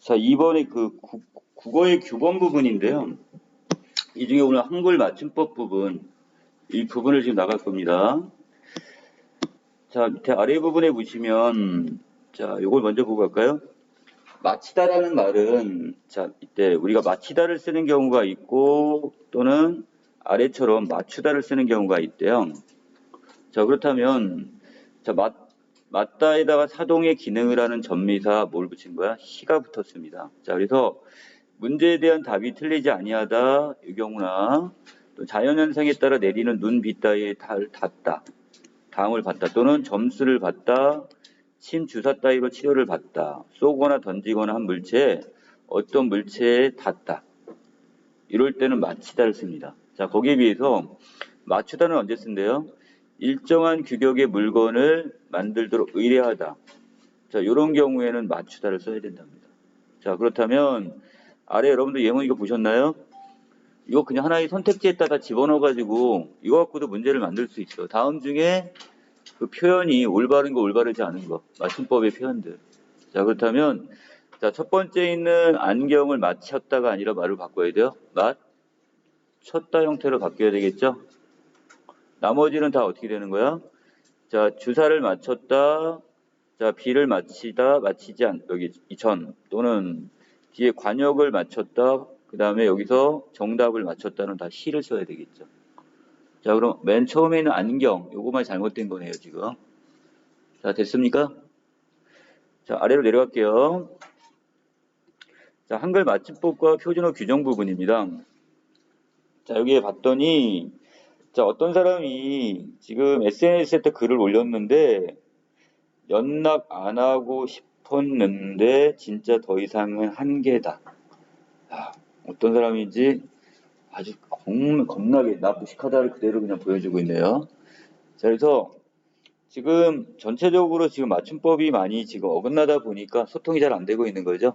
자, 이번에 국어의 규범 부분인데요. 이 중에 오늘 한글 맞춤법 부분, 이 부분을 지금 나갈 겁니다. 자, 밑에 아래 부분에 보시면, 자, 요걸 먼저 보고 갈까요? 마치다라는 말은, 자, 이때 우리가 마치다를 쓰는 경우가 있고, 또는 아래처럼 맞추다를 쓰는 경우가 있대요. 자, 그렇다면, 자, 맞다에다가 사동의 기능을 하는 전미사 뭘 붙인 거야? 시가 붙었습니다. 자, 그래서 문제에 대한 답이 틀리지 아니하다 이 경우나 또 자연현상에 따라 내리는 눈, 비 따위에 닿다, 다음을 받다 또는 점수를 받다, 침, 주사 따위로 치료를 받다, 쏘거나 던지거나 한 물체에 어떤 물체에 닿다. 이럴 때는 마치다를 씁니다. 자, 거기에 비해서 맞추다는 언제 쓴대요? 일정한 규격의 물건을 만들도록 의뢰하다. 자, 이런 경우에는 맞추다를 써야 된답니다. 자, 그렇다면 아래 여러분들 예문 이거 보셨나요? 이거 그냥 하나의 선택지에다가 집어넣어가지고 이거 갖고도 문제를 만들 수 있어. 다음 중에 그 표현이 올바른 거 올바르지 않은 거 맞춤법의 표현들. 자, 그렇다면 자, 첫 번째 있는 안경을 맞췄다가 아니라 말을 바꿔야 돼요. 맞췄다 형태로 바뀌어야 되겠죠? 나머지는 다 어떻게 되는 거야? 자, 주사를 맞췄다. 자, 비를 마치다, 마치지 않, 여기 이천 또는 뒤에 관역을 맞췄다. 그 다음에 여기서 정답을 맞췄다는 다 시를 써야 되겠죠. 자, 그럼 맨 처음에 있는 안경, 요거만 잘못된 거네요, 지금. 자, 됐습니까? 자, 아래로 내려갈게요. 자, 한글 맞춤법과 표준어 규정 부분입니다. 자, 여기에 봤더니, 자, 어떤 사람이 지금 SNS에 글을 올렸는데, 연락 안 하고 싶었는데, 진짜 더 이상은 한계다. 어떤 사람인지 아주 겁나게 나 무식하다를 그대로 그냥 보여주고 있네요. 자, 그래서 지금 전체적으로 지금 맞춤법이 많이 지금 어긋나다 보니까 소통이 잘 안 되고 있는 거죠.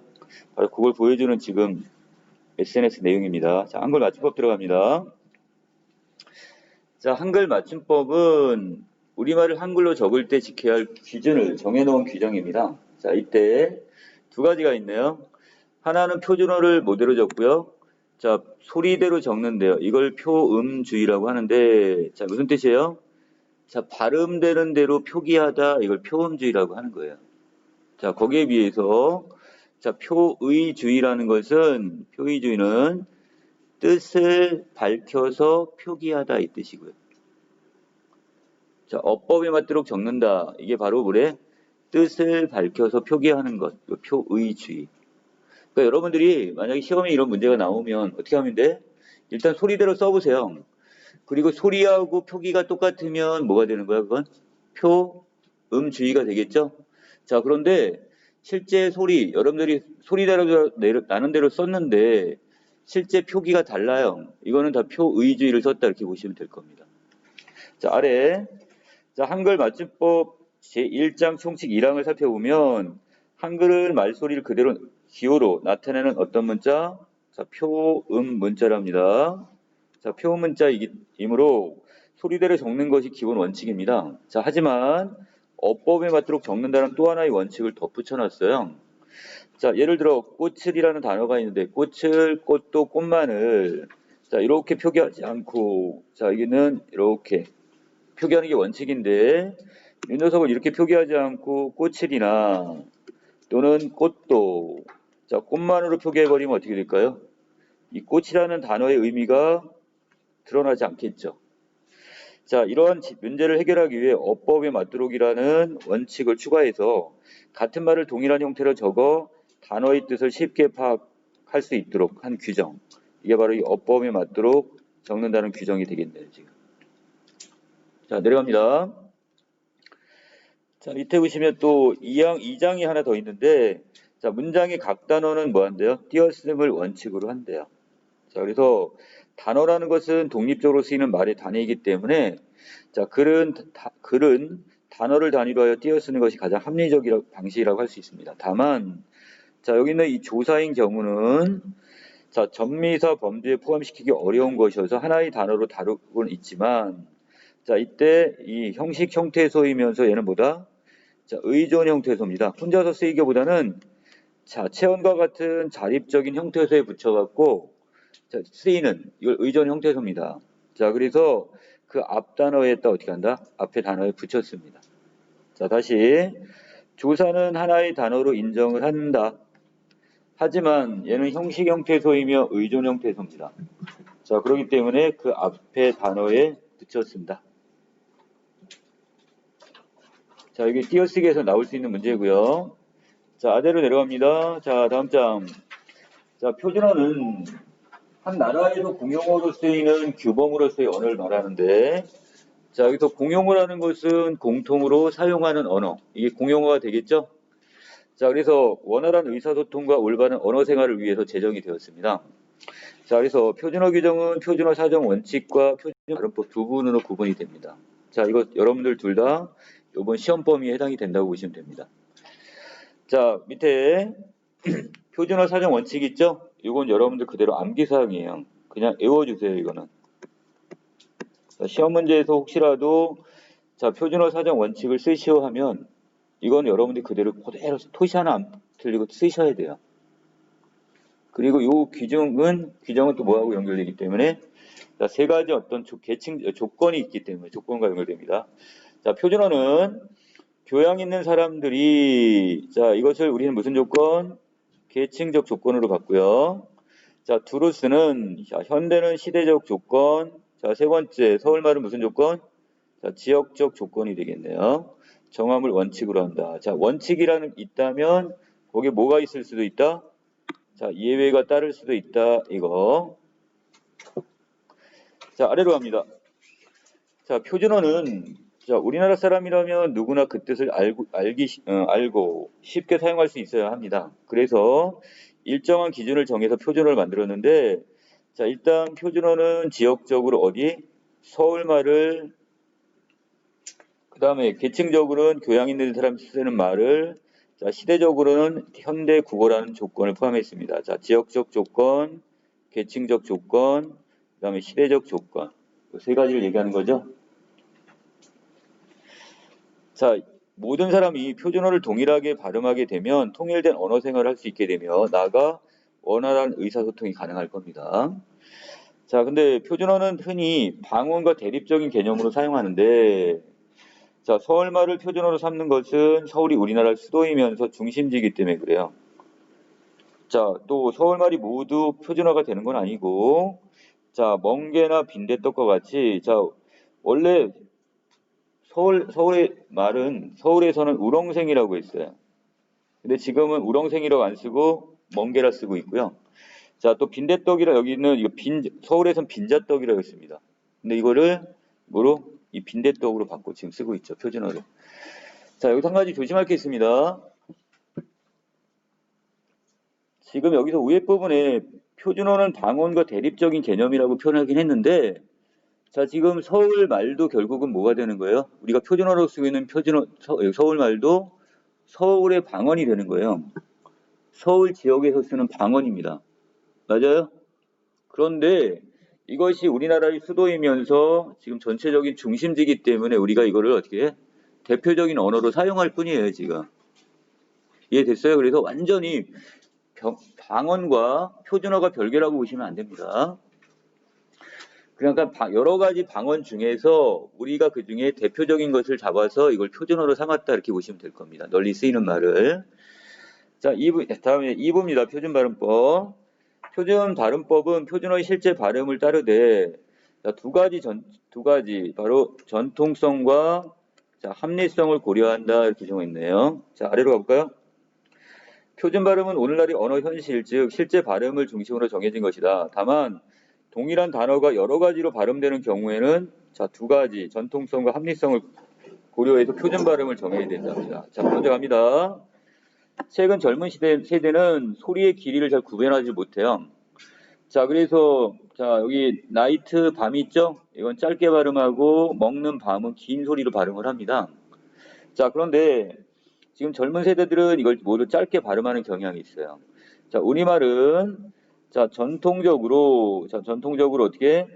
바로 그걸 보여주는 지금 SNS 내용입니다. 자, 한글 맞춤법 들어갑니다. 자, 한글 맞춤법은 우리말을 한글로 적을 때 지켜야 할 기준을 정해놓은 규정입니다. 자, 이때 두 가지가 있네요. 하나는 표준어를 모대로 적고요. 자, 소리대로 적는데요. 이걸 표음주의라고 하는데, 자, 무슨 뜻이에요? 자, 발음되는 대로 표기하다, 이걸 표음주의라고 하는 거예요. 자, 거기에 비해서, 자, 표의주의라는 것은, 표의주의는 뜻을 밝혀서 표기하다 이 뜻이고요. 자, 어법에 맞도록 적는다. 이게 바로 뭐래? 뜻을 밝혀서 표기하는 것, 표의주의. 그러니까 여러분들이 만약에 시험에 이런 문제가 나오면 어떻게 하면 돼? 일단 소리대로 써보세요. 그리고 소리하고 표기가 똑같으면 뭐가 되는 거야, 그건? 표음주의가 되겠죠? 자, 그런데 실제 소리, 여러분들이 소리대로 나는 대로 썼는데 실제 표기가 달라요. 이거는 다 표의주의를 썼다 이렇게 보시면 될 겁니다. 자, 아래 자, 한글 맞춤법 제1장 총칙 1항을 살펴보면 한글 말소리를 그대로 기호로 나타내는 어떤 문자? 자, 표음 문자랍니다. 자, 표음 문자이므로 소리대로 적는 것이 기본 원칙입니다. 자, 하지만 어법에 맞도록 적는다는 또 하나의 원칙을 덧붙여놨어요. 자, 예를 들어 꽃을이라는 단어가 있는데 꽃을, 꽃도, 꽃만을 자, 이렇게 표기하지 않고 자, 여기는 이렇게 표기하는 게 원칙인데 이 녀석을 이렇게 표기하지 않고 꽃을이나 또는 꽃도 자, 꽃만으로 표기해버리면 어떻게 될까요? 이 꽃이라는 단어의 의미가 드러나지 않겠죠. 자, 이러한 문제를 해결하기 위해 어법에 맞도록이라는 원칙을 추가해서 같은 말을 동일한 형태로 적어 단어의 뜻을 쉽게 파악할 수 있도록 한 규정. 이게 바로 이 어법에 맞도록 적는다는 규정이 되겠네요, 지금. 자, 내려갑니다. 자, 밑에 보시면 또 2장이 하나 더 있는데, 자, 문장의 각 단어는 뭐 한대요? 띄어쓰임을 원칙으로 한대요. 자, 그래서 단어라는 것은 독립적으로 쓰이는 말의 단위이기 때문에, 자, 글은 단어를 단위로 하여 띄어쓰는 것이 가장 합리적인 방식이라고 할 수 있습니다. 다만, 자, 여기 있는 이 조사인 경우는, 자, 전미사 범주에 포함시키기 어려운 것이어서 하나의 단어로 다루고는 있지만, 자, 이때 이 형식 형태소이면서 얘는 뭐다? 자, 의존 형태소입니다. 혼자서 쓰이기보다는 자, 체언과 같은 자립적인 형태소에 붙여갖고 자, 쓰이는 이걸 의존 형태소입니다. 자, 그래서 그 앞 단어에다 어떻게 한다? 앞에 단어에 붙였습니다. 자, 다시 조사는 하나의 단어로 인정을 한다. 하지만 얘는 형식 형태소이며 의존 형태소입니다. 자, 그렇기 때문에 그 앞에 단어에 붙였습니다. 자, 이게 띄어쓰기에서 나올 수 있는 문제고요. 자, 아래로 내려갑니다. 자, 다음 장. 자, 표준어는 한 나라에서 공용어로 쓰이는 규범으로서의 언어를 말하는데, 자, 여기서 공용어라는 것은 공통으로 사용하는 언어. 이게 공용어가 되겠죠? 자, 그래서 원활한 의사소통과 올바른 언어 생활을 위해서 제정이 되었습니다. 자, 그래서 표준어 규정은 표준어 사정 원칙과 표준어 발음법 두 부분으로 구분이 됩니다. 자, 이거 여러분들 둘 다 이번 시험 범위에 해당이 된다고 보시면 됩니다. 자, 밑에 표준어 사정 원칙 있죠? 이건 여러분들 그대로 암기사항이에요. 그냥 외워주세요, 이거는. 자, 시험 문제에서 혹시라도 자, 표준어 사정 원칙을 쓰시오 하면 이건 여러분들이 그대로 토시 하나 안 틀리고 쓰셔야 돼요. 그리고 이 규정은 또 뭐하고 연결되기 때문에 자, 세 가지 어떤 조건이 있기 때문에 조건과 연결됩니다. 자, 표준어는 교양 있는 사람들이 자, 이것을 우리는 무슨 조건? 계층적 조건으로 봤고요. 자, 두루스는 자, 현대는 시대적 조건. 자, 세 번째 서울말은 무슨 조건? 자, 지역적 조건이 되겠네요. 정함을 원칙으로 한다. 자, 원칙이라는 있다면 거기에 뭐가 있을 수도 있다? 자, 예외가 따를 수도 있다. 이거. 자, 아래로 갑니다. 자, 표준어는 자, 우리나라 사람이라면 누구나 그 뜻을 알고 쉽게 사용할 수 있어야 합니다. 그래서 일정한 기준을 정해서 표준어를 만들었는데 자, 일단 표준어는 지역적으로 어디? 서울말을 그 다음에 계층적으로는 교양 있는 사람이 쓰는 말을 자, 시대적으로는 현대 국어라는 조건을 포함했습니다. 자, 지역적 조건, 계층적 조건, 그 다음에 시대적 조건 세 가지를 얘기하는 거죠. 자, 모든 사람이 표준어를 동일하게 발음하게 되면 통일된 언어 생활을 할 수 있게 되며 나아가 원활한 의사소통이 가능할 겁니다. 자, 근데 표준어는 흔히 방언과 대립적인 개념으로 사용하는데 자, 서울말을 표준어로 삼는 것은 서울이 우리나라 수도이면서 중심지이기 때문에 그래요. 자, 또 서울말이 모두 표준어가 되는 건 아니고 자, 멍게나 빈대떡과 같이 자, 원래 서울의 말은 서울에서는 우렁생이라고 했어요. 근데 지금은 우렁생이라고 안 쓰고 멍게라 쓰고 있고요. 자, 또 빈대떡이라 여기는 이거 서울에서는 빈자떡이라고 했습니다. 근데 이거를 뭐로? 이 빈대떡으로 바꿔 지금 쓰고 있죠. 표준어로. 자, 여기서 한 가지 조심할 게 있습니다. 지금 여기서 위에 부분에 표준어는 방언과 대립적인 개념이라고 표현하긴 했는데 자, 지금 서울 말도 결국은 뭐가 되는 거예요? 우리가 표준어로 쓰고 있는 서울 말도 서울의 방언이 되는 거예요. 서울 지역에서 쓰는 방언입니다. 맞아요? 그런데 이것이 우리나라의 수도이면서 지금 전체적인 중심지이기 때문에 우리가 이거를 어떻게 해? 대표적인 언어로 사용할 뿐이에요, 지금. 이해됐어요? 그래서 완전히 방언과 표준어가 별개라고 보시면 안 됩니다. 그러니까 여러 가지 방언 중에서 우리가 그 중에 대표적인 것을 잡아서 이걸 표준어로 삼았다 이렇게 보시면 될 겁니다. 널리 쓰이는 말을. 자, 다음에 2부입니다. 표준 발음법. 표준 발음법은 표준어의 실제 발음을 따르되 자, 두 가지 바로 전통성과 자, 합리성을 고려한다 이렇게 정했네요. 자, 아래로 가볼까요? 표준 발음은 오늘날의 언어 현실 즉 실제 발음을 중심으로 정해진 것이다. 다만 동일한 단어가 여러 가지로 발음되는 경우에는 자, 두 가지 전통성과 합리성을 고려해서 표준 발음을 정해야 된답니다. 자, 먼저 갑니다. 최근 젊은 세대는 소리의 길이를 잘 구별하지 못해요. 자, 그래서 자, 여기 나이트 밤 있죠? 이건 짧게 발음하고 먹는 밤은 긴 소리로 발음을 합니다. 자, 그런데 지금 젊은 세대들은 이걸 모두 짧게 발음하는 경향이 있어요. 자, 우리말은 자, 전통적으로 어떻게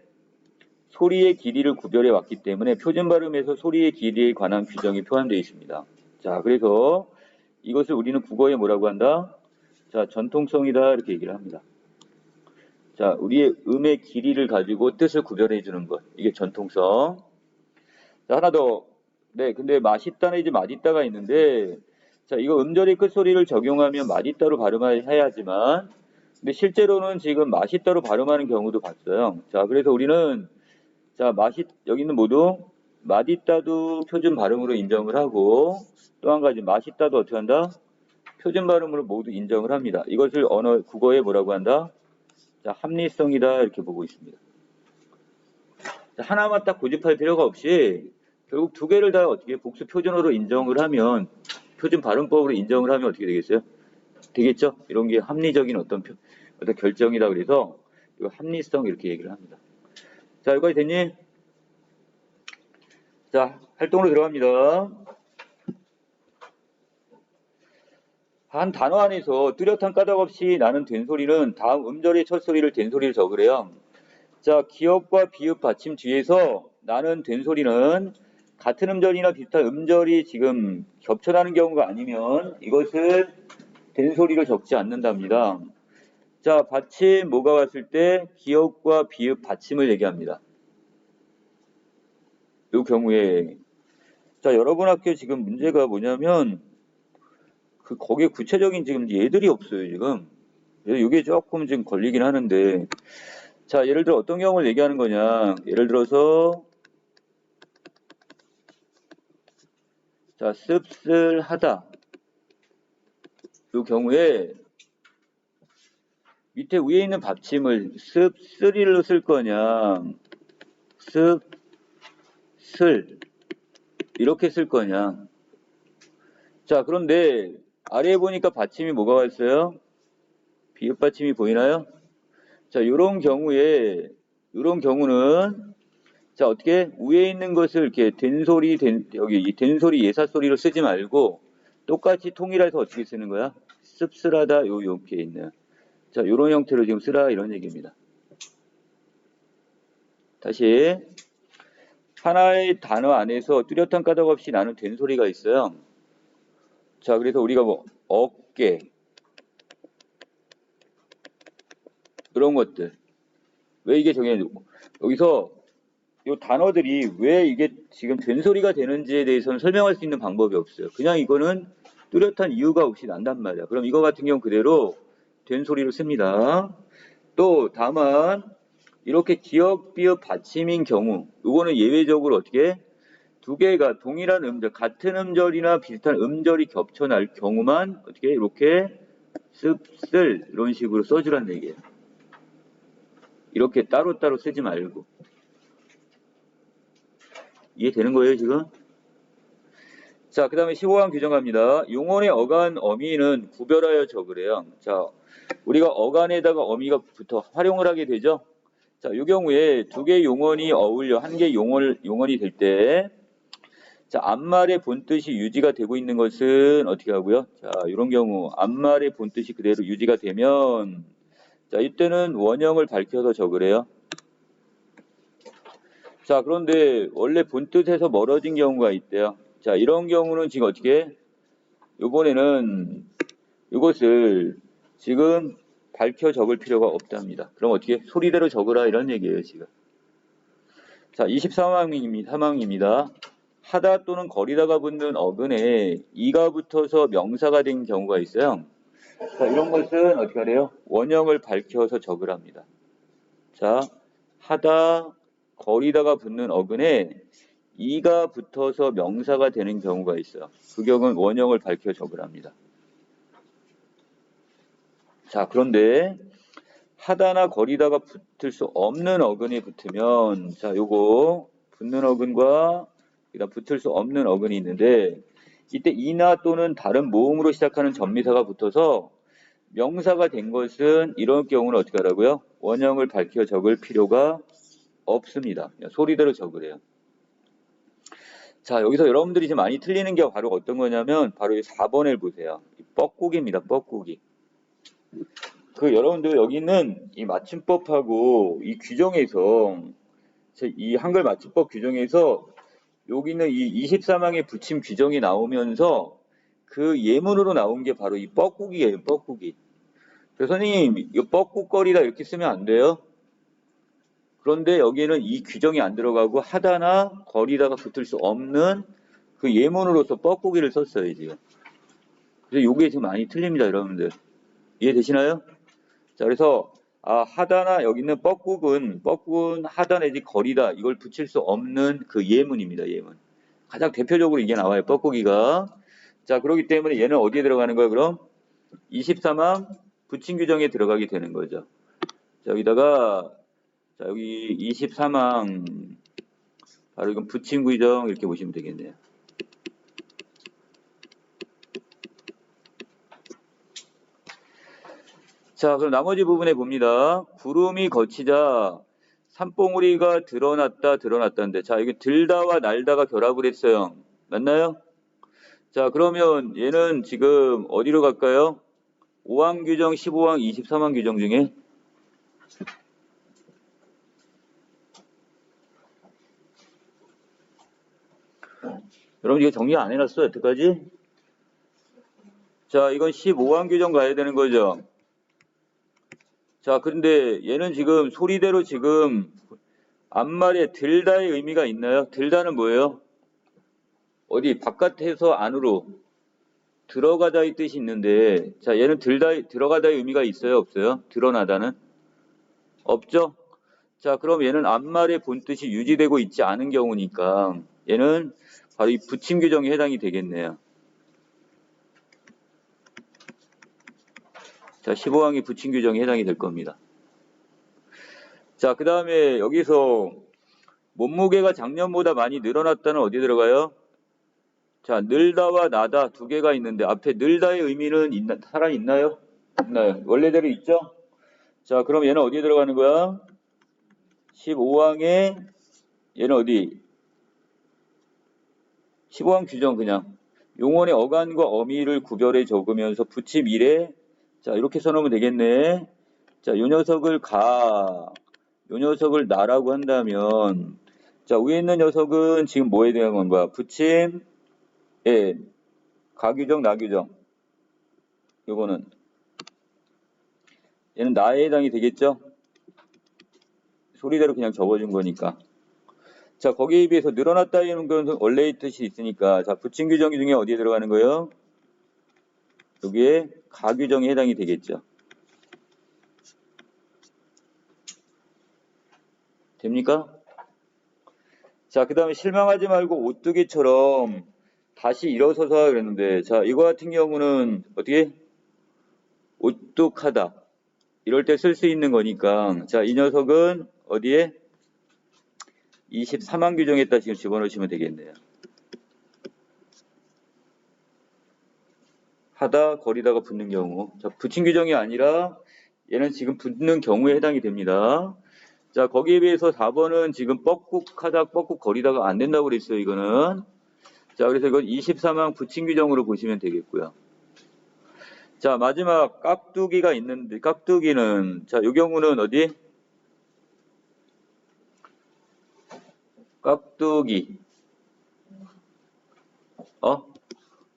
소리의 길이를 구별해 왔기 때문에 표준 발음에서 소리의 길이에 관한 규정이 포함되어 있습니다. 자, 그래서 이것을 우리는 국어에 뭐라고 한다? 자, 전통성이다 이렇게 얘기를 합니다. 자, 우리의 음의 길이를 가지고 뜻을 구별해 주는 것. 이게 전통성. 자, 하나 더. 네, 근데 맛있다는 이제 맛있다가 있는데, 자, 이거 음절의 끝소리를 적용하면 맛있다로 발음해야 하지만, 근데 실제로는 지금 맛있다로 발음하는 경우도 봤어요. 자, 그래서 우리는, 자, 여기는 모두 맛있다도 표준 발음으로 인정을 하고, 또 한 가지 맛있다도 어떻게 한다? 표준 발음으로 모두 인정을 합니다. 이것을 국어에 뭐라고 한다? 자, 합리성이다 이렇게 보고 있습니다. 자, 하나만 딱 고집할 필요가 없이 결국 두 개를 다 어떻게 복수 표준어로 인정을 하면 표준 발음법으로 인정을 하면 어떻게 되겠어요? 되겠죠? 이런 게 합리적인 어떤 결정이다 그래서 이거 합리성 이렇게 얘기를 합니다. 자, 여기까지 됐니? 자, 활동으로 들어갑니다. 한 단어 안에서 뚜렷한 까닭 없이 나는 된소리는 다음 음절의 첫 소리를 된소리를 적으래요. 자, 기역과 비읍 받침 뒤에서 나는 된소리는 같은 음절이나 비슷한 음절이 지금 겹쳐나는 경우가 아니면 이것을 된소리로 적지 않는답니다. 자, 받침 뭐가 왔을 때 기역과 비읍 받침을 얘기합니다. 이 경우에 자, 여러분 학교 지금 문제가 뭐냐면 거기에 구체적인 지금 예들이 없어요, 지금. 이게 조금 지금 걸리긴 하는데 자, 예를 들어 어떤 경우를 얘기하는 거냐. 예를 들어서 자, 씁쓸하다. 이 경우에 밑에 위에 있는 받침을 씁쓸이로 쓸 거냐, 씁쓸 이렇게 쓸 거냐. 자, 그런데 아래에 보니까 받침이 뭐가 왔어요? 비읍 받침이 보이나요? 자, 이런 경우는 자, 어떻게 위에 있는 것을 이렇게 여기 이 된소리 예사소리로 쓰지 말고 똑같이 통일해서 어떻게 쓰는 거야? 씁쓸하다 요렇게 있는. 자, 이런 형태로 지금 쓰라 이런 얘기입니다. 다시 하나의 단어 안에서 뚜렷한 까닭 없이 나는 된소리가 있어요. 자, 그래서 우리가 뭐 어깨 그런 것들 왜 이게 여기서 이 단어들이 왜 이게 지금 된소리가 되는지에 대해서는 설명할 수 있는 방법이 없어요. 그냥 이거는 뚜렷한 이유가 없이 난단 말이야. 그럼 이거 같은 경우 그대로 된소리로 씁니다. 또 다만 이렇게 기역, 비읍, 받침인 경우 이거는 예외적으로 어떻게 두 개가 동일한 음절, 같은 음절이나 비슷한 음절이 겹쳐날 경우만 어떻게 이렇게 씁쓸 이런 식으로 써주라는 얘기예요. 이렇게 따로따로 쓰지 말고. 이해되는 거예요, 지금? 자, 그 다음에 15강 규정 갑니다. 용언의 어간, 어미는 구별하여 적으래요. 자, 우리가 어간에다가 어미가 붙어 활용을 하게 되죠. 자, 이 경우에 두 개의 용언이 어울려 한 개의 용언이 될 때, 자, 앞말의 본뜻이 유지가 되고 있는 것은 어떻게 하고요? 자, 이런 경우 앞말의 본뜻이 그대로 유지가 되면, 자, 이때는 원형을 밝혀서 적으래요. 자, 그런데 원래 본뜻에서 멀어진 경우가 있대요. 자, 이런 경우는 지금 어떻게? 이번에는 이것을 지금 밝혀 적을 필요가 없답니다. 그럼 어떻게? 소리대로 적으라 이런 얘기예요, 지금. 자, 23항입니다. 하다 또는 거리다가 붙는 어근에 이가 붙어서 명사가 된 경우가 있어요. 자, 이런 것은 어떻게 하래요? 원형을 밝혀서 적으랍니다. 자, 하다, 거리다가 붙는 어근에 이가 붙어서 명사가 되는 경우가 있어요. 그 경우는 원형을 밝혀 적으랍니다. 자, 그런데 하다나 거리다가 붙을 수 없는 어근이 붙으면 자, 요거 붙는 어근과 붙을 수 없는 어근이 있는데 이때 이나 또는 다른 모음으로 시작하는 전미사가 붙어서 명사가 된 것은 이런 경우는 어떻게 하라고요? 원형을 밝혀 적을 필요가 없습니다. 그냥 소리대로 적으래요. 자, 여기서 여러분들이 이제 많이 틀리는 게 바로 어떤 거냐면 바로 이 4번을 보세요. 뻐꾸기입니다. 뻐꾸기. 여러분들 여기는 이 맞춤법하고 이 규정에서 이 한글 맞춤법 규정에서 여기는 이 23항의 붙임 규정이 나오면서 그 예문으로 나온 게 바로 이 뻐꾸기예요. 뻐꾸기. 선생님, 이거 뻐꾹거리다 이렇게 쓰면 안 돼요? 그런데 여기에는 이 규정이 안 들어가고 하다나 거리다가 붙을 수 없는 그 예문으로서 뻐꾸기를 썼어요, 지금. 그래서 요게 지금 많이 틀립니다, 여러분들. 이해되시나요? 자, 그래서 하다나 여기 있는 뻐꾹은 하다 내지 거리다 이걸 붙일 수 없는 그 예문입니다, 예문. 가장 대표적으로 이게 나와요, 뻐꾸기가. 자, 그렇기 때문에 얘는 어디에 들어가는 거예요, 그럼? 23항 붙임 규정에 들어가게 되는 거죠. 자, 여기다가 자, 여기 23항 바로 이건 붙임 규정 이렇게 보시면 되겠네요. 자, 그럼 나머지 부분에 봅니다. 구름이 걷히자 산봉우리가 드러났다인데, 자, 이게 들다와 날다가 결합을 했어요. 맞나요? 자, 그러면 얘는 지금 어디로 갈까요? 5항 규정, 15항, 23항 규정 중에 여러분 이거 정리 안 해놨어요, 여태까지? 자, 이건 15항 규정 가야 되는 거죠. 자, 그런데 얘는 지금 소리대로 지금 앞말에 들다의 의미가 있나요? 들다는 뭐예요? 어디 바깥에서 안으로 들어가다의 뜻이 있는데, 자, 얘는 들어가다의 의미가 있어요, 없어요? 드러나다는? 없죠? 자, 그럼 얘는 앞말의 본 뜻이 유지되고 있지 않은 경우니까 얘는 바로 이 붙임 규정에 해당이 되겠네요. 자, 15항이 붙임 규정에 해당이 될 겁니다. 자, 그 다음에 여기서 몸무게가 작년보다 많이 늘어났다는 어디 들어가요? 자, 늘다와 나다 두 개가 있는데 앞에 늘다의 의미는 살아있나요? 있나요? 원래대로 있죠? 자, 그럼 얘는 어디에 들어가는 거야? 15항에 얘는 어디? 15항 규정 그냥 용언의 어간과 어미를 구별해 적으면서 붙임 이래 자 이렇게 써놓으면 되겠네. 자, 요 녀석을 요 녀석을 나라고 한다면 자 위에 있는 녀석은 지금 뭐에 대한 건가? 붙임 예 가규정 나규정 요거는 얘는 나에 해당이 되겠죠? 소리대로 그냥 적어준 거니까. 자, 거기에 비해서 늘어났다는 건 원래의 뜻이 있으니까 자 붙임 규정 중에 어디에 들어가는 거예요? 여기에 가규정에 해당이 되겠죠. 됩니까? 자, 그 다음에 실망하지 말고 오뚜기처럼 다시 일어서서 그랬는데 자, 이거 같은 경우는 어떻게? 오뚝하다. 이럴 때 쓸 수 있는 거니까 자, 이 녀석은 어디에? 23항 규정에다 지금 집어넣으시면 되겠네요. 하다, 거리다가 붙는 경우. 자, 붙임 규정이 아니라 얘는 지금 붙는 경우에 해당이 됩니다. 자, 거기에 비해서 4번은 지금 뻐꾹하다, 뻐꾹거리다가 안 된다고 그랬어요, 이거는. 자, 그래서 이건 23항 붙임 규정으로 보시면 되겠고요. 자, 마지막 깍두기가 있는데, 깍두기는, 자, 이 경우는 어디? 깍두기.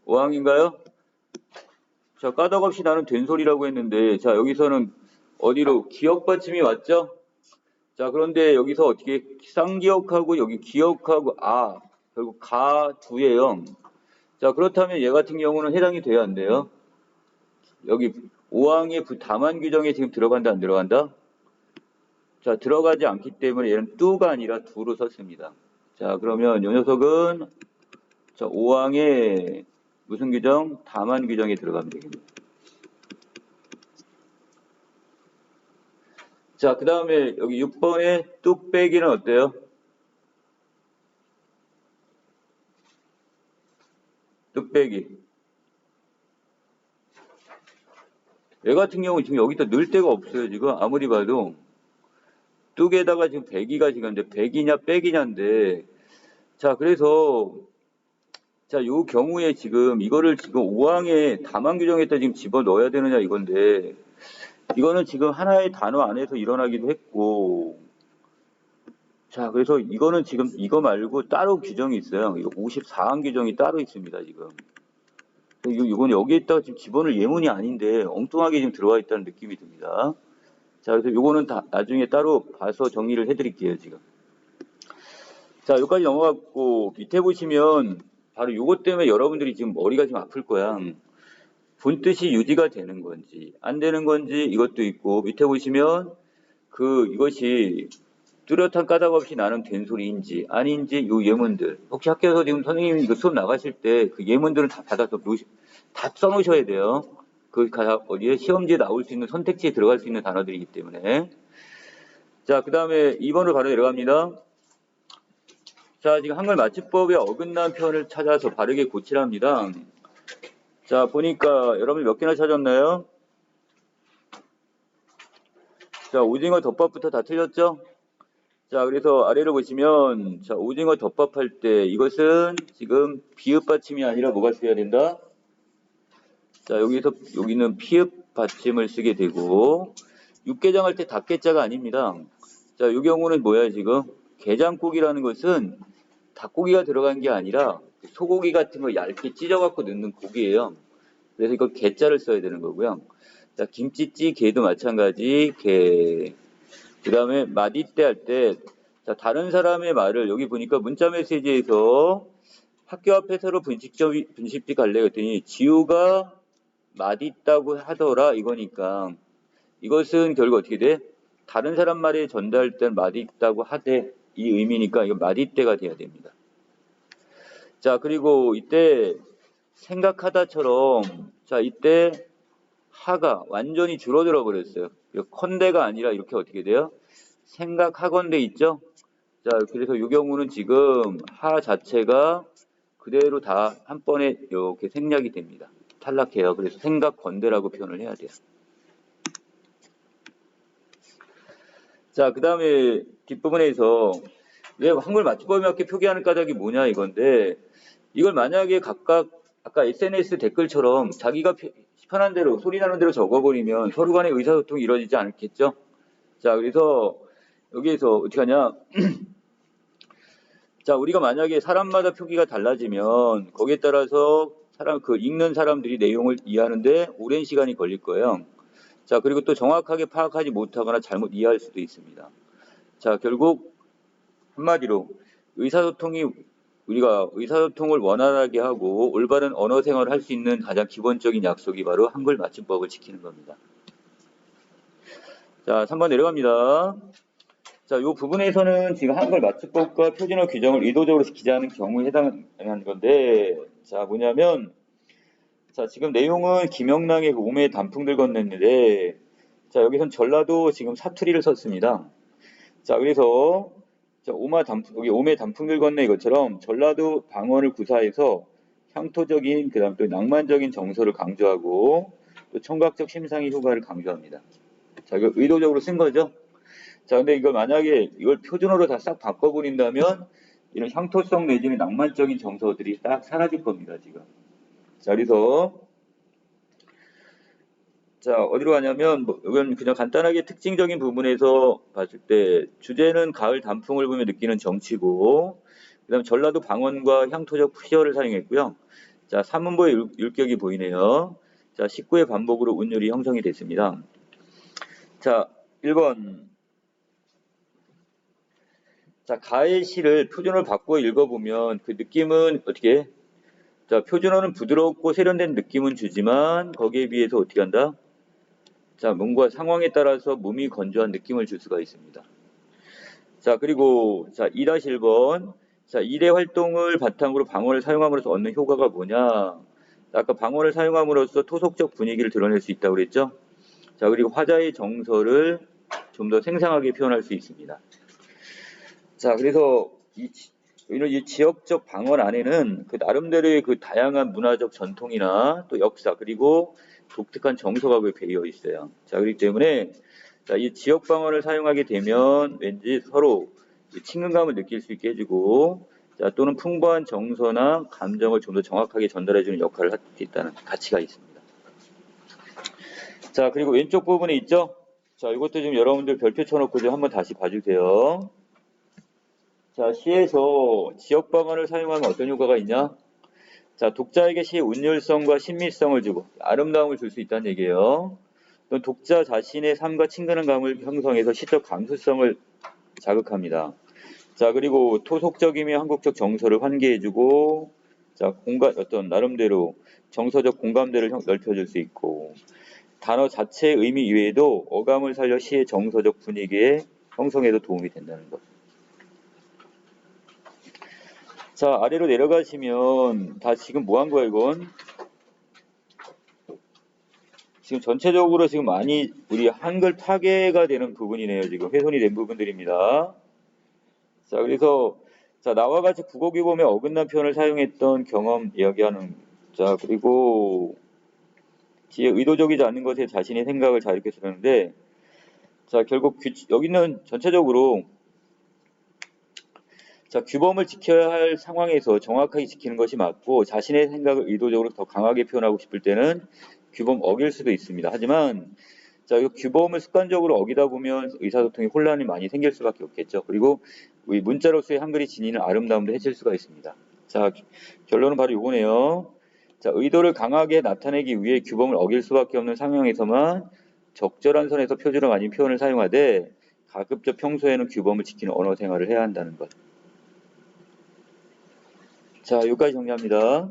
5항인가요? 자, 까닭없이 나는 된소리라고 했는데, 자, 여기서는 어디로? 기억 받침이 왔죠? 자, 그런데 여기서 어떻게 쌍기억하고 여기 기억하고 결국 가두예요. 자, 그렇다면 얘 같은 경우는 해당이 돼야 안 돼요? 여기 5항의 다만 규정에 지금 들어간다 안 들어간다? 자, 들어가지 않기 때문에 얘는 뚜가 아니라 두로 썼습니다. 자, 그러면 이 녀석은 자, 5항의 무슨 규정? 다만 규정에 들어가면 되겠네요. 자, 그 다음에 여기 6번의 뚝배기는 어때요? 뚝배기. 얘 같은 경우는 지금 여기다 넣을 데가 없어요, 지금. 아무리 봐도. 뚝에다가 지금 배기가 지금 이제 백이냐, 백이냐인데. 자, 그래서, 자, 요 경우에 지금 이거를 지금 5항에 다만 규정에다 지금 집어 넣어야 되느냐 이건데. 이거는 지금 하나의 단어 안에서 일어나기도 했고. 자, 그래서 이거는 지금 이거 말고 따로 규정이 있어요. 이거 54항 규정이 따로 있습니다, 지금. 이건 여기에다가 지금 집어넣을 예문이 아닌데 엉뚱하게 지금 들어와 있다는 느낌이 듭니다. 자, 그래서 요거는 다 나중에 따로 봐서 정리를 해드릴게요, 지금. 자, 여기까지 넘어갔고, 밑에 보시면 바로 요것 때문에 여러분들이 지금 머리가 좀 아플 거야. 본 뜻이 유지가 되는 건지, 안 되는 건지 이것도 있고, 밑에 보시면 이것이 뚜렷한 까닭 없이 나는 된 소리인지 아닌지 요 예문들. 혹시 학교에서 지금 선생님이 이거 수업 나가실 때 그 예문들은 다 받아서 다 써놓으셔야 돼요. 어디에 시험지에 나올 수 있는 선택지에 들어갈 수 있는 단어들이기 때문에. 자, 그 다음에 2번으로 바로 내려갑니다. 자, 지금 한글 맞춤법에 어긋난 표현을 찾아서 바르게 고치랍니다. 자, 보니까 여러분 몇 개나 찾았나요? 자, 오징어 덮밥부터 다 틀렸죠? 자, 그래서 아래로 보시면, 자, 오징어 덮밥 할 때 이것은 지금 비읍 받침이 아니라 뭐가 써야 된다? 자, 여기는 피읍 받침을 쓰게 되고, 육개장 할 때 닭개자가 아닙니다. 자, 이 경우는 뭐야, 지금? 게장국이라는 것은 닭고기가 들어간 게 아니라 소고기 같은 거 얇게 찢어갖고 넣는 고기예요. 그래서 이거 게자를 써야 되는 거고요. 자, 김치찌 게도 마찬가지, 게. 그 다음에 마디때 할 때, 자, 다른 사람의 말을 여기 보니까 문자 메시지에서 학교 앞에 서로 분식집 갈래 그랬더니 지우가 맛있다고 하더라 이거니까 이것은 결국 어떻게 돼? 다른 사람 말에 전달할 땐 맛있다고 하되 이 의미니까 이거 맛있대가 돼야 됩니다. 자, 그리고 이때 생각하다처럼 자, 이때 하가 완전히 줄어들어 버렸어요. 컨대가 아니라 이렇게 어떻게 돼요? 생각하건대 있죠? 자, 그래서 이 경우는 지금 하 자체가 그대로 다 한 번에 이렇게 생략이 됩니다. 탈락해요. 그래서 생각건대라고 표현을 해야 돼요. 자, 그 다음에 뒷부분에서 왜 한글 맞춤법에 맞게 표기하는 까닭이 뭐냐 이건데 이걸 만약에 각각 아까 SNS 댓글처럼 자기가 편한 대로 소리 나는 대로 적어버리면 서로 간의 의사소통이 이루어지지 않겠죠? 자, 그래서 여기에서 어떻게 하냐 자, 우리가 만약에 사람마다 표기가 달라지면 거기에 따라서 읽는 사람들이 내용을 이해하는데 오랜 시간이 걸릴 거예요. 자, 그리고 또 정확하게 파악하지 못하거나 잘못 이해할 수도 있습니다. 자, 결국 한마디로 우리가 의사소통을 원활하게 하고 올바른 언어 생활을 할 수 있는 가장 기본적인 약속이 바로 한글 맞춤법을 지키는 겁니다. 자, 3번 내려갑니다. 자, 이 부분에서는 지금 한글 맞춤법과 표준어 규정을 의도적으로 지키지 않은 경우에 해당하는 건데, 자, 뭐냐면, 자, 지금 내용은 김영랑의 오매 단풍들 건넸는데, 자, 여기선 전라도 지금 사투리를 썼습니다. 자, 그래서, 자, 여기 오매 단풍들 건네 이것처럼 전라도 방언을 구사해서 향토적인, 그 다음 또 낭만적인 정서를 강조하고, 또 청각적 심상의 효과를 강조합니다. 자, 이거 의도적으로 쓴 거죠? 자, 근데 이거 만약에 이걸 표준어로 다 싹 바꿔버린다면 이런 향토성 내지는 낭만적인 정서들이 싹 사라질 겁니다, 지금. 자, 그래서 자, 어디로 가냐면 이건 그냥 간단하게 특징적인 부분에서 봤을 때 주제는 가을 단풍을 보며 느끼는 정취고 그다음 전라도 방언과 향토적 피어를 사용했고요. 자, 삼문보의 율격이 보이네요. 자, 19의 반복으로 운율이 형성이 됐습니다. 자, 1번 자, 가의 시를 표준어를 바꾸어 읽어보면 그 느낌은 어떻게? 자, 표준어는 부드럽고 세련된 느낌은 주지만 거기에 비해서 어떻게 한다? 자, 뭔가 상황에 따라서 몸이 건조한 느낌을 줄 수가 있습니다. 자, 그리고 자, 2-1번. 자, 일의 활동을 바탕으로 방언을 사용함으로써 얻는 효과가 뭐냐? 아까 방언을 사용함으로써 토속적 분위기를 드러낼 수 있다고 그랬죠? 자, 그리고 화자의 정서를 좀 더 생생하게 표현할 수 있습니다. 자, 그래서 이 지역적 방언 안에는 그 나름대로의 그 다양한 문화적 전통이나 또 역사 그리고 독특한 정서가 배어 있어요. 자, 그렇기 때문에 자, 이 지역 방언을 사용하게 되면 왠지 서로 친근감을 느낄 수 있게 해주고 자, 또는 풍부한 정서나 감정을 좀 더 정확하게 전달해주는 역할을 할 수 있다는 가치가 있습니다. 자, 그리고 왼쪽 부분에 있죠? 자, 이것도 지금 여러분들 별표 쳐놓고 좀 한번 다시 봐주세요. 자, 시에서 지역 방언을 사용하면 어떤 효과가 있냐? 자, 독자에게 시의 운율성과 신미성을 주고 아름다움을 줄 수 있다는 얘기예요. 또 독자 자신의 삶과 친근한 감을 형성해서 시적 감수성을 자극합니다. 자, 그리고 토속적이며 한국적 정서를 환기해주고, 자, 어떤 나름대로 정서적 공감대를 넓혀줄 수 있고, 단어 자체의 의미 이외에도 어감을 살려 시의 정서적 분위기에 형성에도 도움이 된다는 것. 자, 아래로 내려가시면 다 지금 뭐 한 거야, 이건? 지금 전체적으로 지금 많이 우리 한글 파괴가 되는 부분이네요. 지금 훼손이 된 부분들입니다. 자, 그래서 자, 나와 같이 국어 규범에 어긋난 표현을 사용했던 경험 이야기하는 자, 그리고 뒤에 의도적이지 않은 것에 자신의 생각을 자유롭게 쓰는데 자, 결국 여기는 전체적으로 자, 규범을 지켜야 할 상황에서 정확하게 지키는 것이 맞고 자신의 생각을 의도적으로 더 강하게 표현하고 싶을 때는 규범 어길 수도 있습니다. 하지만 자, 이 규범을 습관적으로 어기다 보면 의사소통에 혼란이 많이 생길 수밖에 없겠죠. 그리고 우리 문자로서의 한글이 지니는 아름다움도 해칠 수가 있습니다. 자, 결론은 바로 이거네요. 자, 의도를 강하게 나타내기 위해 규범을 어길 수밖에 없는 상황에서만 적절한 선에서 표준어 아닌 표현을 사용하되 가급적 평소에는 규범을 지키는 언어 생활을 해야 한다는 것. 자, 여기까지 정리합니다.